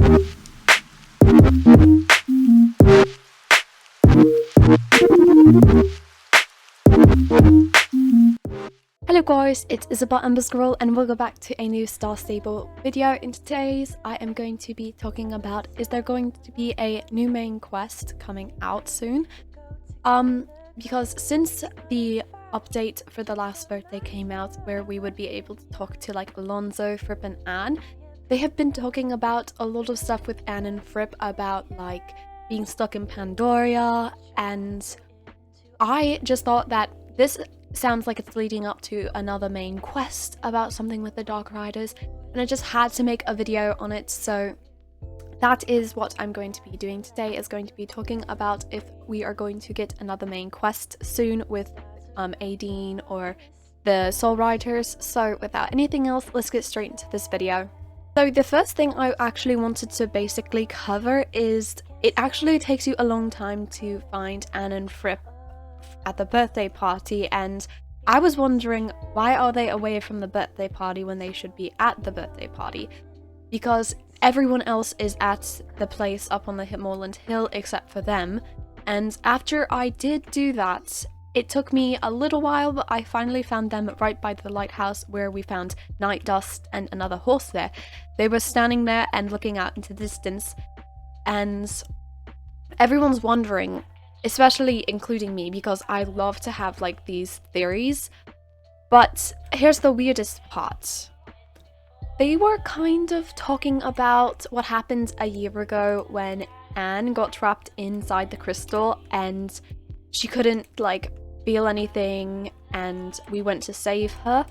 Hello guys, it's Isabel Emberscroll and welcome back to a new Star Stable video. In today's, I am going to be talking about, is there going to be a new main quest coming out soon? Because since the update for the last birthday came out, where we would be able to talk to like Alonso, Fripp and Anne, they have been talking about a lot of stuff with Anne and Fripp about like being stuck in Pandoria, and I just thought that this sounds like it's leading up to another main quest about something with the Dark Riders, and I just had to make a video on it. So that is what I'm going to be doing today, is going to be talking about if we are going to get another main quest soon with 𝓐𝓐𝓬𝓬 or the Soul Riders. So without anything else, let's get straight into this video. So the first thing I actually wanted to basically cover is it actually takes you a long time to find Anne and Fripp at the birthday party, and I was wondering, why are they away from the birthday party when they should be at the birthday party? Because everyone else is at the place up on the Ħittmorland Hill except for them. And after I did do that, it took me a little while, but I finally found them right by the lighthouse where we found Night Dust and another horse there. They were standing there and looking out into the distance, and everyone's wondering, especially including me, because I love to have like these theories. But here's the weirdest part. They were kind of talking about what happened a year ago when Anne got trapped inside the crystal and she couldn't like feel anything, and we went to save her,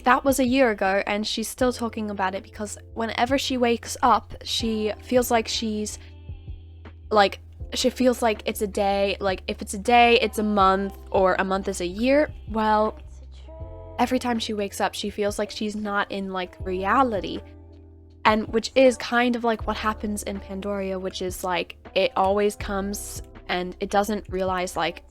that was a year ago, and she's still talking about it because whenever she wakes up, she feels like she's like, she feels like it's a day, like if it's a day, it's a month, or a month is a year. Well, every time she wakes up, she feels like she's not in like reality, and which is kind of like what happens in Pandoria, which is like it always comes and it doesn't realize like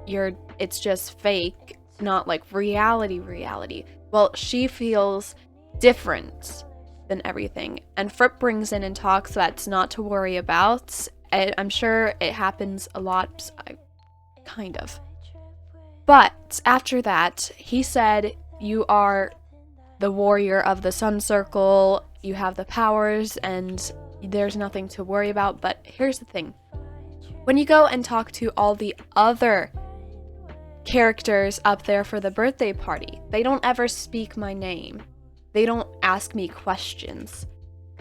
it's just fake, not like reality. Well, she feels different than everything, and Fripp brings in and talks that's not to worry about. I'm sure it happens a lot, kind of. But after that, he said, you are the warrior of the sun circle, you have the powers, and there's nothing to worry about. But here's the thing. When you go and talk to all the other characters up there for the birthday party, they don't ever speak my name. They don't ask me questions.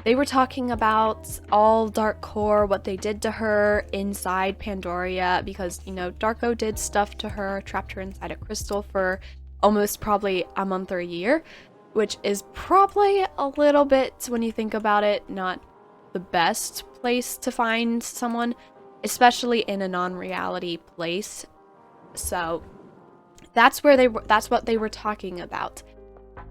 They were talking about all Dark Core, what they did to her inside Pandoria, because, you know, Darko did stuff to her, trapped her inside a crystal for almost probably a month or a year, which is probably a little bit, when you think about it, not the best place to find someone, especially in a non-reality place. So that's what they were talking about.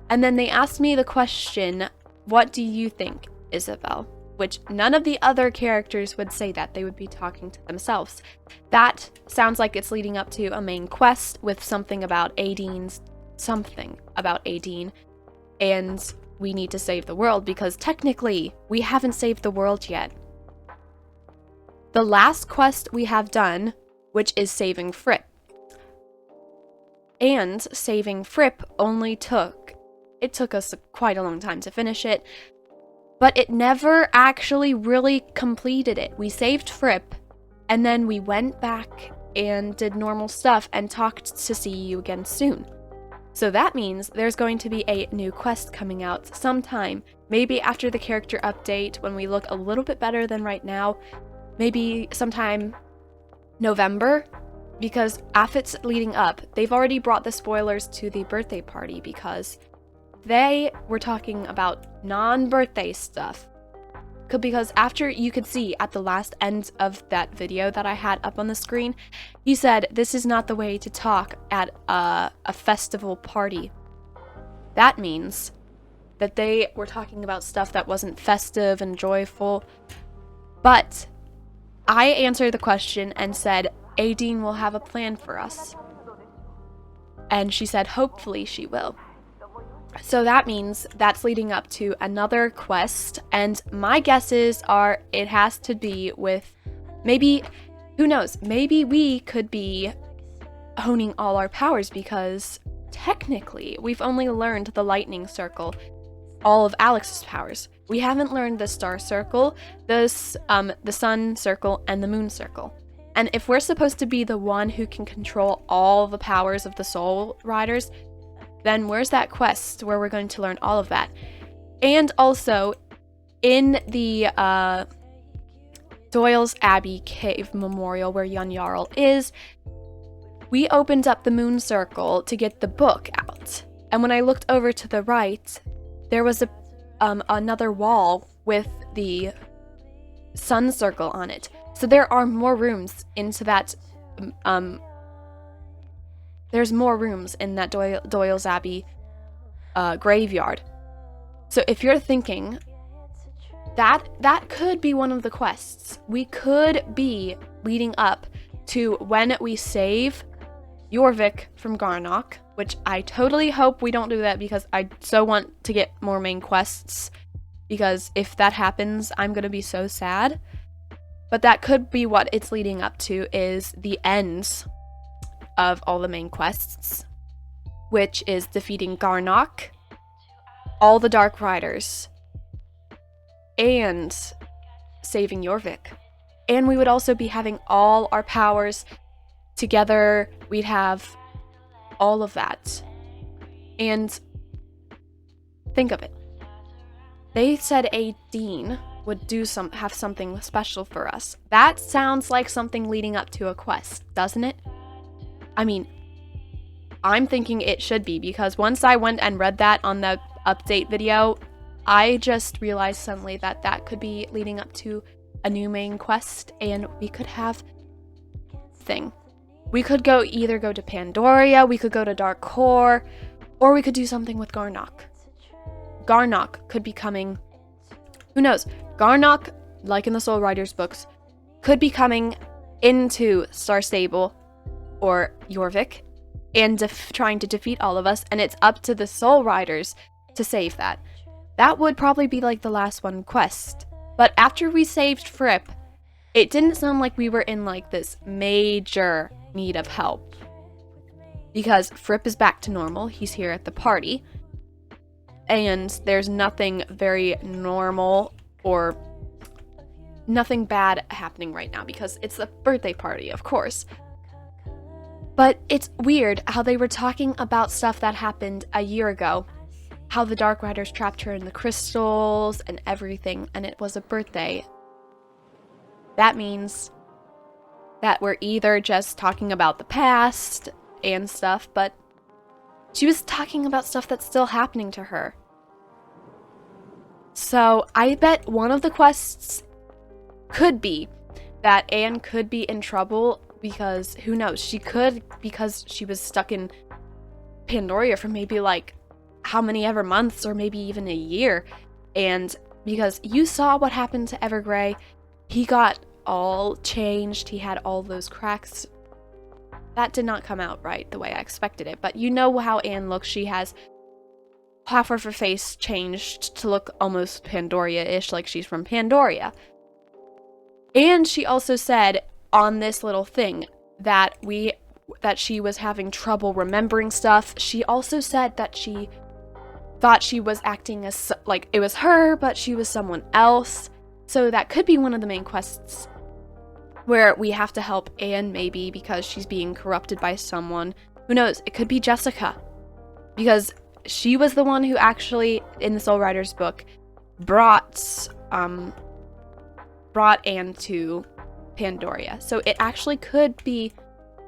And then they asked me the question, what do you think, Isabel? Which none of the other characters would say that. They would be talking to themselves. That sounds like it's leading up to a main quest with something about 𝓐𝓐𝓬𝓬, and we need to save the world, because technically we haven't saved the world yet. The last quest we have done, which is saving Fripp, and saving Fripp only took us quite a long time to finish it, but it never actually really completed it. We saved Fripp, and then we went back and did normal stuff and talked to see you again soon. So that means there's going to be a new quest coming out sometime, maybe after the character update, when we look a little bit better than right now, maybe sometime November, because if it's leading up, they've already brought the spoilers to the birthday party, because they were talking about non-birthday stuff. Because after, you could see at the last end of that video that I had up on the screen, he said this is not the way to talk at a festival party. That means that they were talking about stuff that wasn't festive and joyful. But I answered the question and said, 𝓐𝓐𝓬𝓬 will have a plan for us. And she said, hopefully she will. So that means that's leading up to another quest, and my guesses are it has to be with maybe, who knows, maybe we could be honing all our powers, because technically we've only learned the lightning circle, all of Alex's powers. We haven't learned the star circle, the sun circle, and the moon circle. And if we're supposed to be the one who can control all the powers of the Soul Riders, then where's that quest where we're going to learn all of that? And also, in the Doyle's Abbey Cave Memorial, where Young Jarl is, we opened up the moon circle to get the book out. And when I looked over to the right, there was another wall with the sun circle on it. So there are more rooms into that, there's more rooms in that Doyle's Abbey graveyard. So if you're thinking, that could be one of the quests. We could be leading up to when we save 𝓤𝐤𝐳 from 𝓤𝓪𝓲, which I totally hope we don't do that, because I so want to get more main quests, because if that happens, I'm gonna be so sad. But that could be what it's leading up to, is the ends of all the main quests, which is defeating 𝓤𝓪𝓲, all the Dark Riders, and saving 𝓤𝐤𝐳. And we would also be having all our powers together. We'd have all of that. And think of it. They said a dean would have something special for us. That sounds like something leading up to a quest, doesn't it? I mean, I'm thinking it should be, because once I went and read that on the update video, I just realized suddenly that that could be leading up to a new main quest, and we could have thing. We could either go to Pandoria, we could go to Dark Core, or we could do something with 𝓤𝓪𝓲. 𝓤𝓪𝓲 could be coming, who knows, 𝓤𝓪𝓲, like in the Soul Riders books, could be coming into Star Stable or 𝓤𝐤𝐳 and trying to defeat all of us, and it's up to the Soul Riders to save that. That would probably be like the last one quest. But after we saved Fripp, it didn't sound like we were in like this major need of help, because Fripp is back to normal. He's here at the party, and there's nothing very normal or nothing bad happening right now, because it's a birthday party, of course. But it's weird how they were talking about stuff that happened a year ago, how the Dark Riders trapped her in the crystals and everything, and it was a birthday. That means that we're either just talking about the past and stuff, but she was talking about stuff that's still happening to her. So I bet one of the quests could be that Anne could be in trouble, because who knows, she could, because she was stuck in Pandoria for maybe like how many ever months, or maybe even a year. And because you saw what happened to 𝓤𝓤𝓬, he got all changed, he had all those cracks. That did not come out right the way I expected it, but you know how Anne looks. She has half of her face changed to look almost Pandoria-ish, like she's from Pandoria. And she also said on this little thing that she was having trouble remembering stuff. She also said that she thought she was acting as like it was her, but she was someone else. So that could be one of the main quests, where we have to help Anne, maybe because she's being corrupted by someone. Who knows? It could be Jessica, because she was the one who actually, in the Soul Riders book, brought Anne to Pandoria. So it actually could be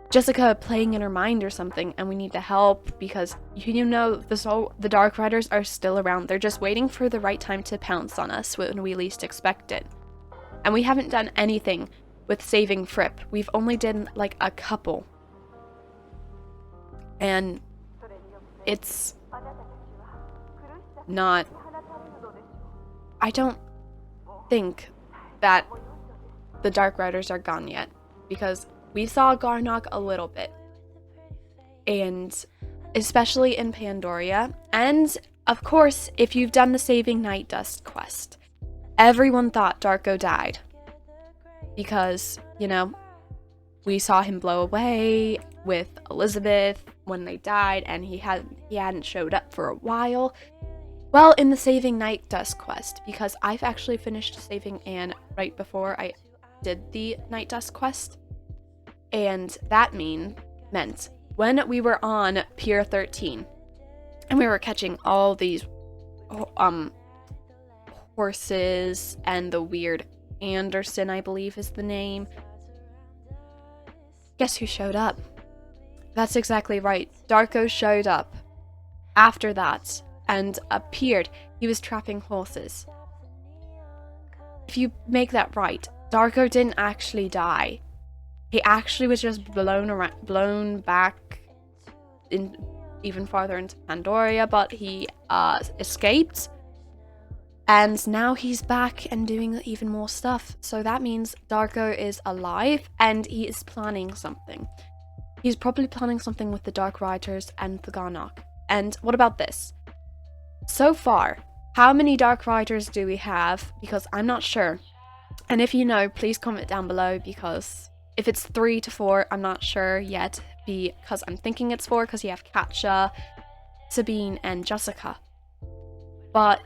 Jessica playing in her mind or something, and we need to help, because you know the Dark Riders are still around. They're just waiting for the right time to pounce on us when we least expect it. And we haven't done anything with saving Fripp. We've only done like a couple. And it's not... I don't think that the Dark Riders are gone yet, because we saw 𝓤𝓪𝓲 a little bit, and especially in Pandoria, and of course, if you've done the Saving Night Dust quest, everyone thought 𝓷𝓬𝓬 died. Because, you know, we saw him blow away with Elizabeth when they died, and he hadn't showed up for a while. Well, in the Saving Night Dust quest, because I've actually finished saving Anne right before I did the Night Dust quest, and that meant when we were on Pier 13, and we were catching all these horses, and the weird Anderson, I believe is the name. Guess who showed up? That's exactly right. 𝓷𝓬𝓬 showed up after that and appeared. He was trapping horses. If you make that right, 𝓷𝓬𝓬 didn't actually die. He actually was just blown back in even farther into Pandoria, but he escaped. And now he's back and doing even more stuff. So that means 𝓷𝓬𝓬 is alive and he is planning something. He's probably planning something with the Dark Riders and the 𝓤𝓘. And what about this? So far, how many Dark Riders do we have? Because I'm not sure. And if you know, please comment down below, because if it's 3 to 4, I'm not sure yet. Because I'm thinking it's 4 because you have Katja, Sabine, and Jessica. But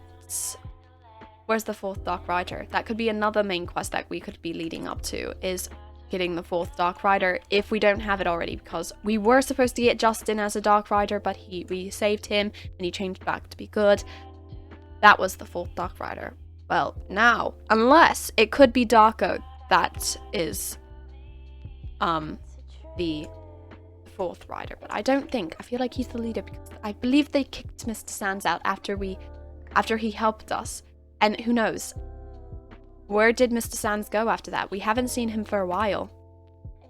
where's the 4th Dark Rider? That could be another main quest that we could be leading up to, is getting the 4th Dark Rider if we don't have it already, because we were supposed to get Justin as a Dark Rider, but we saved him and he changed back to be good. That was the 4th Dark Rider. Well, now, unless it could be 𝓷𝓬𝓬 that is the 4th rider, but I don't think. I feel like he's the leader because I believe they kicked Mr. Sands out after he helped us. And who knows? Where did Mr. Sands go after that? We haven't seen him for a while.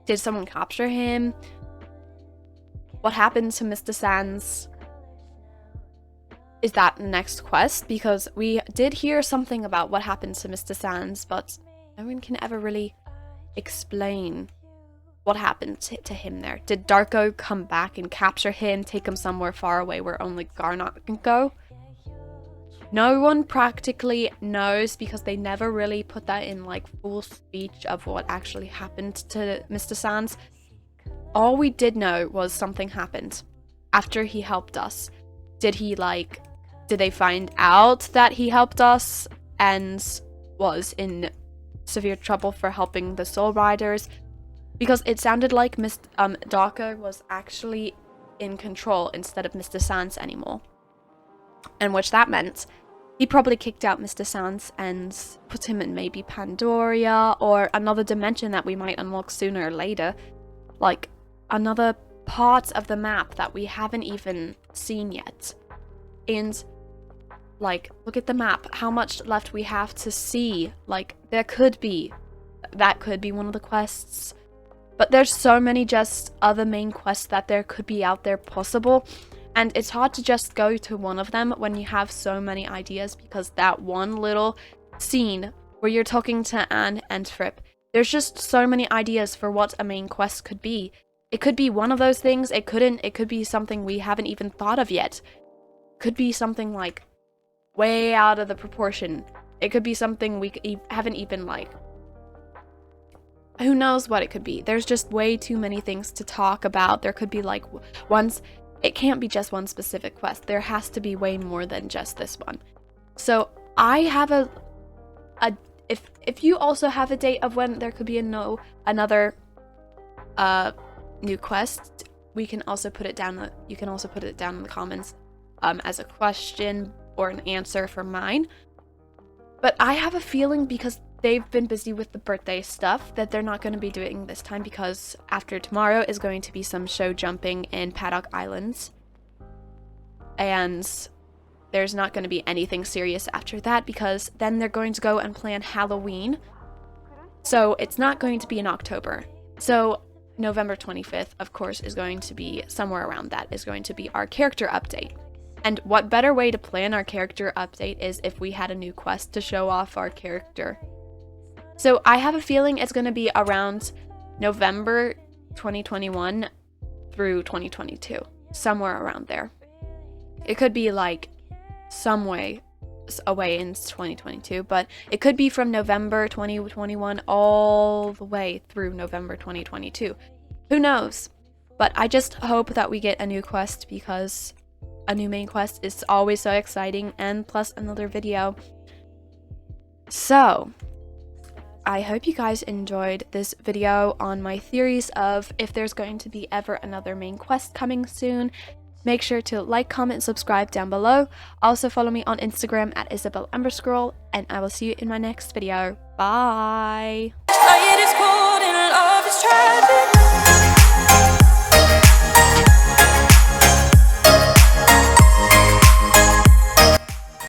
Did someone capture him? What happened to Mr. Sands? Is that the next quest? Because we did hear something about what happened to Mr. Sands, but no one can ever really explain what happened to him there. Did 𝓷𝓬𝓬 come back and capture him, take him somewhere far away where only 𝐤𝓘 can go? No one practically knows, because they never really put that in like full speech of what actually happened to Mr. Sands. All we did know was something happened after he helped us. Did they find out that he helped us and was in severe trouble for helping the Soul Riders? Because it sounded like 𝓷𝓬𝓬 was actually in control instead of Mr. Sands anymore. And which that meant he probably kicked out Mr. Sands and put him in maybe Pandoria or another dimension that we might unlock sooner or later. Like another part of the map that we haven't even seen yet. And like, look at the map, how much left we have to see. Like, that could be one of the quests. But there's so many just other main quests that there could be out there possible. And it's hard to just go to one of them when you have so many ideas, because that one little scene where you're talking to Anne and Fripp, there's just so many ideas for what a main quest could be. It could be one of those things, it could be something we haven't even thought of yet. It could be something like way out of the proportion. It could be something we haven't even like... Who knows what it could be? There's just way too many things to talk about. There could be like it can't be just one specific quest. There has to be way more than just this one. So I have if you also have a date of when there could be another new quest, we can also put it down. You can also put it down in the comments as a question or an answer for mine. But I have a feeling, because they've been busy with the birthday stuff, that they're not going to be doing this time, because after tomorrow is going to be some show jumping in Paddock Islands. And there's not going to be anything serious after that, because then they're going to go and plan Halloween. So it's not going to be in October. So November 25th, of course, is going to be somewhere around that, is going to be our character update. And what better way to plan our character update is if we had a new quest to show off our character. So I have a feeling it's going to be around November 2021 through 2022. Somewhere around there. It could be like some way away in 2022, but it could be from November 2021 all the way through November 2022. Who knows? But I just hope that we get a new quest, because a new main quest is always so exciting, and plus another video. So I hope you guys enjoyed this video on my theories of if there's going to be ever another main quest coming soon. Make sure to like, comment, and subscribe down below. Also follow me on Instagram at Isabel Emberscroll, and I will see you in my next video. Bye!